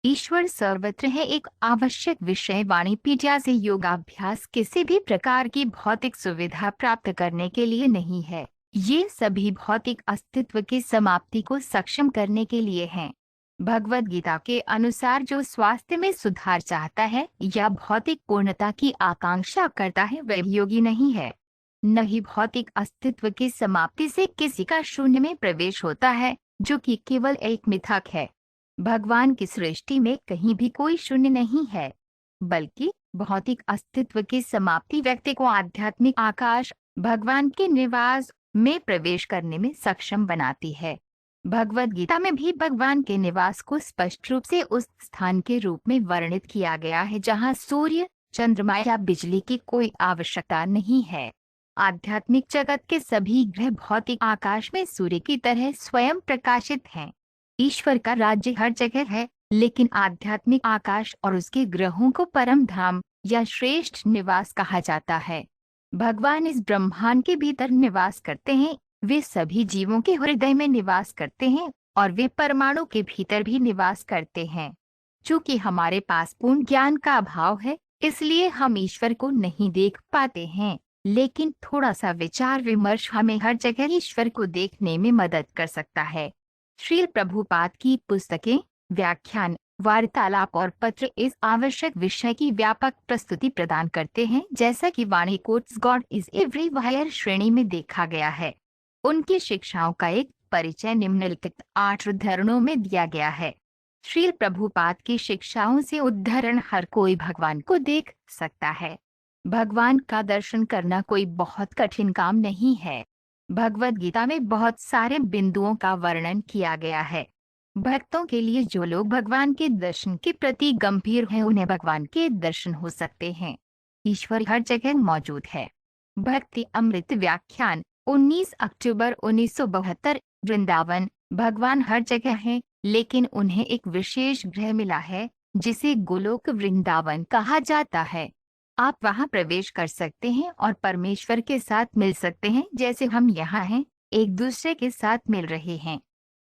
ईश्वर सर्वत्र है एक आवश्यक विषय वाणिपीडिया से योगाभ्यास किसी भी प्रकार की भौतिक सुविधा प्राप्त करने के लिए नहीं है। ये सभी भौतिक अस्तित्व की समाप्ति को सक्षम करने के लिए हैं। भगवद गीता के अनुसार जो स्वास्थ्य में सुधार चाहता है या भौतिक पूर्णता की आकांक्षा करता है वह योगी नहीं है। न ही भौतिक अस्तित्व की समाप्ति से किसी का शून्य में प्रवेश होता है, जो कि केवल एक मिथक है। भगवान की सृष्टि में कहीं भी कोई शून्य नहीं है, बल्कि भौतिक अस्तित्व की समाप्ति व्यक्ति को आध्यात्मिक आकाश, भगवान के निवास में प्रवेश करने में सक्षम बनाती है। भगवद गीता में भी भगवान के निवास को स्पष्ट रूप से उस स्थान के रूप में वर्णित किया गया है जहाँ सूर्य, चंद्रमा या बिजली की कोई आवश्यकता नहीं है। आध्यात्मिक जगत के सभी ग्रह भौतिक आकाश में सूर्य की तरह स्वयं प्रकाशित हैं। ईश्वर का राज्य हर जगह है, लेकिन आध्यात्मिक आकाश और उसके ग्रहों को परम धाम या श्रेष्ठ निवास कहा जाता है। भगवान इस ब्रह्मांड के भीतर निवास करते हैं, वे सभी जीवों के हृदय में निवास करते हैं और वे परमाणु के भीतर भी निवास करते हैं। चूंकि हमारे पास पूर्ण ज्ञान का अभाव है, इसलिए हम ईश्वर को नहीं देख पाते हैं, लेकिन थोड़ा सा विचार विमर्श हमें हर जगह ईश्वर को देखने में मदद कर सकता है। श्रील प्रभुपाद की पुस्तकें, व्याख्यान, वार्तालाप और पत्र इस आवश्यक विषय की व्यापक प्रस्तुति प्रदान करते हैं, जैसा कि वाणी कोट्स गॉड इज एवरीवेयर श्रेणी में देखा गया है। उनकी शिक्षाओं का एक परिचय निम्नलिखित 8 उद्धरणों में दिया गया है। श्रील प्रभुपाद की शिक्षाओं से उद्धरण हर कोई भगवान को देख सकता है। भगवान का दर्शन करना कोई बहुत कठिन काम नहीं है। भगवद गीता में बहुत सारे बिंदुओं का वर्णन किया गया है। भक्तों के लिए जो लोग भगवान के दर्शन के प्रति गंभीर हैं उन्हें भगवान के दर्शन हो सकते हैं। ईश्वर हर जगह मौजूद है। भक्ति अमृत व्याख्यान 19 अक्टूबर 1972। वृंदावन। भगवान हर जगह है, लेकिन उन्हें एक विशेष गृह मिला है जिसे गोलोक वृंदावन कहा जाता है। आप वहां प्रवेश कर सकते हैं और परमेश्वर के साथ मिल सकते हैं, जैसे हम यहाँ हैं, एक दूसरे के साथ मिल रहे हैं।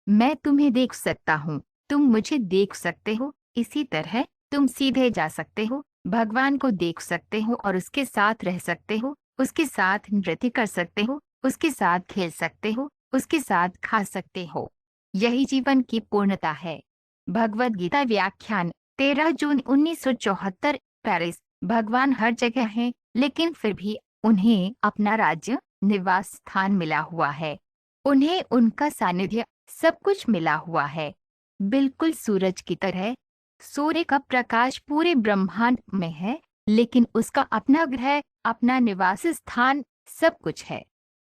मैं तुम्हें देख सकता हूँ, तुम मुझे देख सकते हो। इसी तरह तुम सीधे जा सकते हो, भगवान को देख सकते हो और उसके साथ रह सकते हो, उसके साथ नृत्य कर सकते हो, उसके साथ खेल सकते हो, उसके साथ खा सकते हो। यही जीवन की पूर्णता है। भगवद गीता व्याख्यान 13 जून 1974। पेरिस। भगवान हर जगह है, लेकिन फिर भी उन्हें अपना राज्य, निवास स्थान मिला हुआ है। उन्हें उनका सानिध्य, सब कुछ मिला हुआ है। बिल्कुल सूरज की तरह। सूर्य का प्रकाश पूरे ब्रह्मांड में है, लेकिन उसका अपना ग्रह, अपना निवास स्थान, सब कुछ है।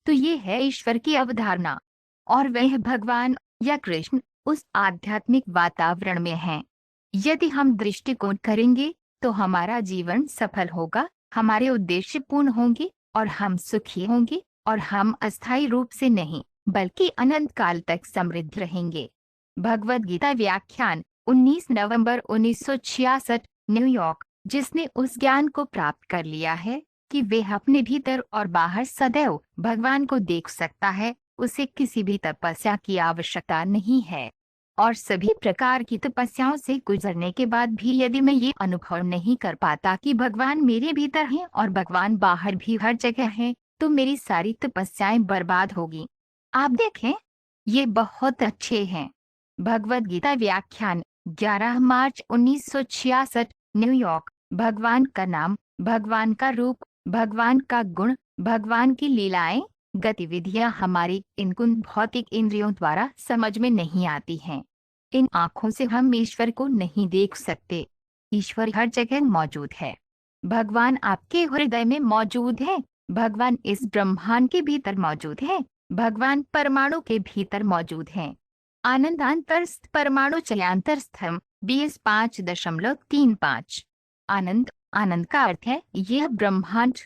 तो ये है ईश्वर की अवधारणा, और वह भगवान या कृष्ण उस आध्यात्मिक वातावरण में हैं। यदि हम दृष्टिकोण करेंगे तो हमारा जीवन सफल होगा, हमारे उद्देश्य पूर्ण होंगे और हम सुखी होंगे, और हम अस्थायी रूप से नहीं बल्कि अनंत काल तक समृद्ध रहेंगे। भगवद गीता व्याख्यान 19 नवंबर 1966। न्यूयॉर्क। जिसने उस ज्ञान को प्राप्त कर लिया है कि वह अपने भीतर और बाहर सदैव भगवान को देख सकता है, उसे किसी भी तपस्या की आवश्यकता नहीं है। और सभी प्रकार की तपस्याओं से गुजरने के बाद भी यदि मैं ये अनुभव नहीं कर पाता कि भगवान मेरे भीतर हैं और भगवान बाहर भी हर जगह हैं, तो मेरी सारी तपस्याएं बर्बाद होगी। आप देखें, ये बहुत अच्छे हैं। भगवद गीता व्याख्यान 11 मार्च 1966। न्यूयॉर्क। भगवान का नाम, भगवान का रूप, भगवान का गुण, भगवान की लीलाएं, गतिविधियां हमारी इन कुंद भौतिक इंद्रियों द्वारा समझ में नहीं आती हैं। इन आँखों से हम ईश्वर को नहीं देख सकते। ईश्वर हर जगह मौजूद है। भगवान आपके हृदय में मौजूद है। भगवान इस ब्रह्मांड के भीतर मौजूद है। भगवान परमाणु के भीतर मौजूद हैं। आनंदांतरस्थ परमाणु चयांतरस्थम 25.35। आनंद। आनंद का अर्थ है यह ब्रह्मांड।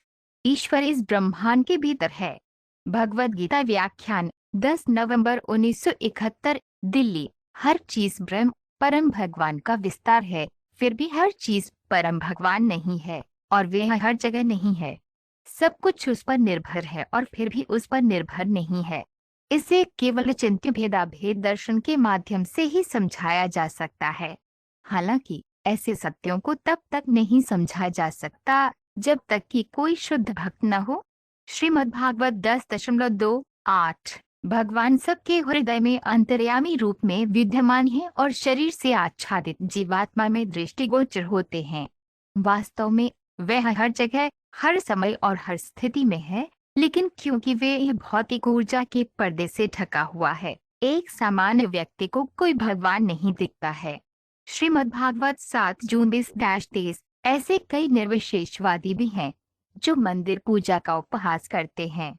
ईश्वर इस ब्रह्मांड के भीतर है। भगवद गीता व्याख्यान 10 नवंबर 1971। दिल्ली। हर चीज ब्रह्म, परम भगवान का विस्तार है, फिर भी हर चीज परम भगवान नहीं है, और वह हर जगह नहीं है। सब कुछ उस पर निर्भर है और फिर भी उस पर निर्भर नहीं है। इसे केवल चिंत्य भेदाभेद दर्शन के माध्यम से ही समझाया जा सकता है। हालांकि ऐसे सत्यों को तब तक नहीं समझा जा सकता जब तक कि कोई शुद्ध भक्त न हो। श्रीमद्भागवत 10.28। भगवान सबके हृदय में अंतर्यामी रूप में विद्यमान है और शरीर से आच्छादित जीवात्मा में दृष्टिगोचर होते हैं। वास्तव में वह हर जगह, हर समय और हर स्थिति में है, लेकिन क्योंकि वे यह भौतिक ऊर्जा के पर्दे से ढका हुआ है, एक सामान्य व्यक्ति को कोई भगवान नहीं दिखता है। श्रीमद्भागवत 7:20-23। ऐसे कई निर्विशेषवादी भी हैं जो मंदिर पूजा का उपहास करते हैं।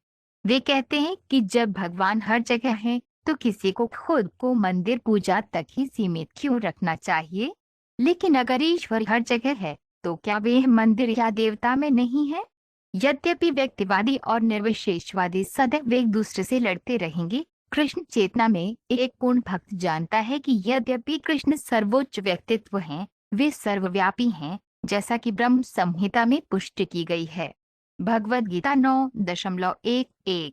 वे कहते हैं कि जब भगवान हर जगह है तो किसी को खुद को मंदिर पूजा तक ही सीमित क्यों रखना चाहिए। लेकिन अगर ईश्वर हर जगह है तो क्या वे मंदिर या देवता में नहीं है? यद्यपि व्यक्तिवादी और निर्विशेषवादी सदैव एक दूसरे से लड़ते रहेंगे, कृष्ण चेतना में एक पूर्ण भक्त जानता है कि यद्यपि कृष्ण सर्वोच्च व्यक्तित्व हैं, वे सर्वव्यापी हैं, जैसा कि ब्रह्म संहिता में पुष्टि की गई है। भगवद गीता 9.11।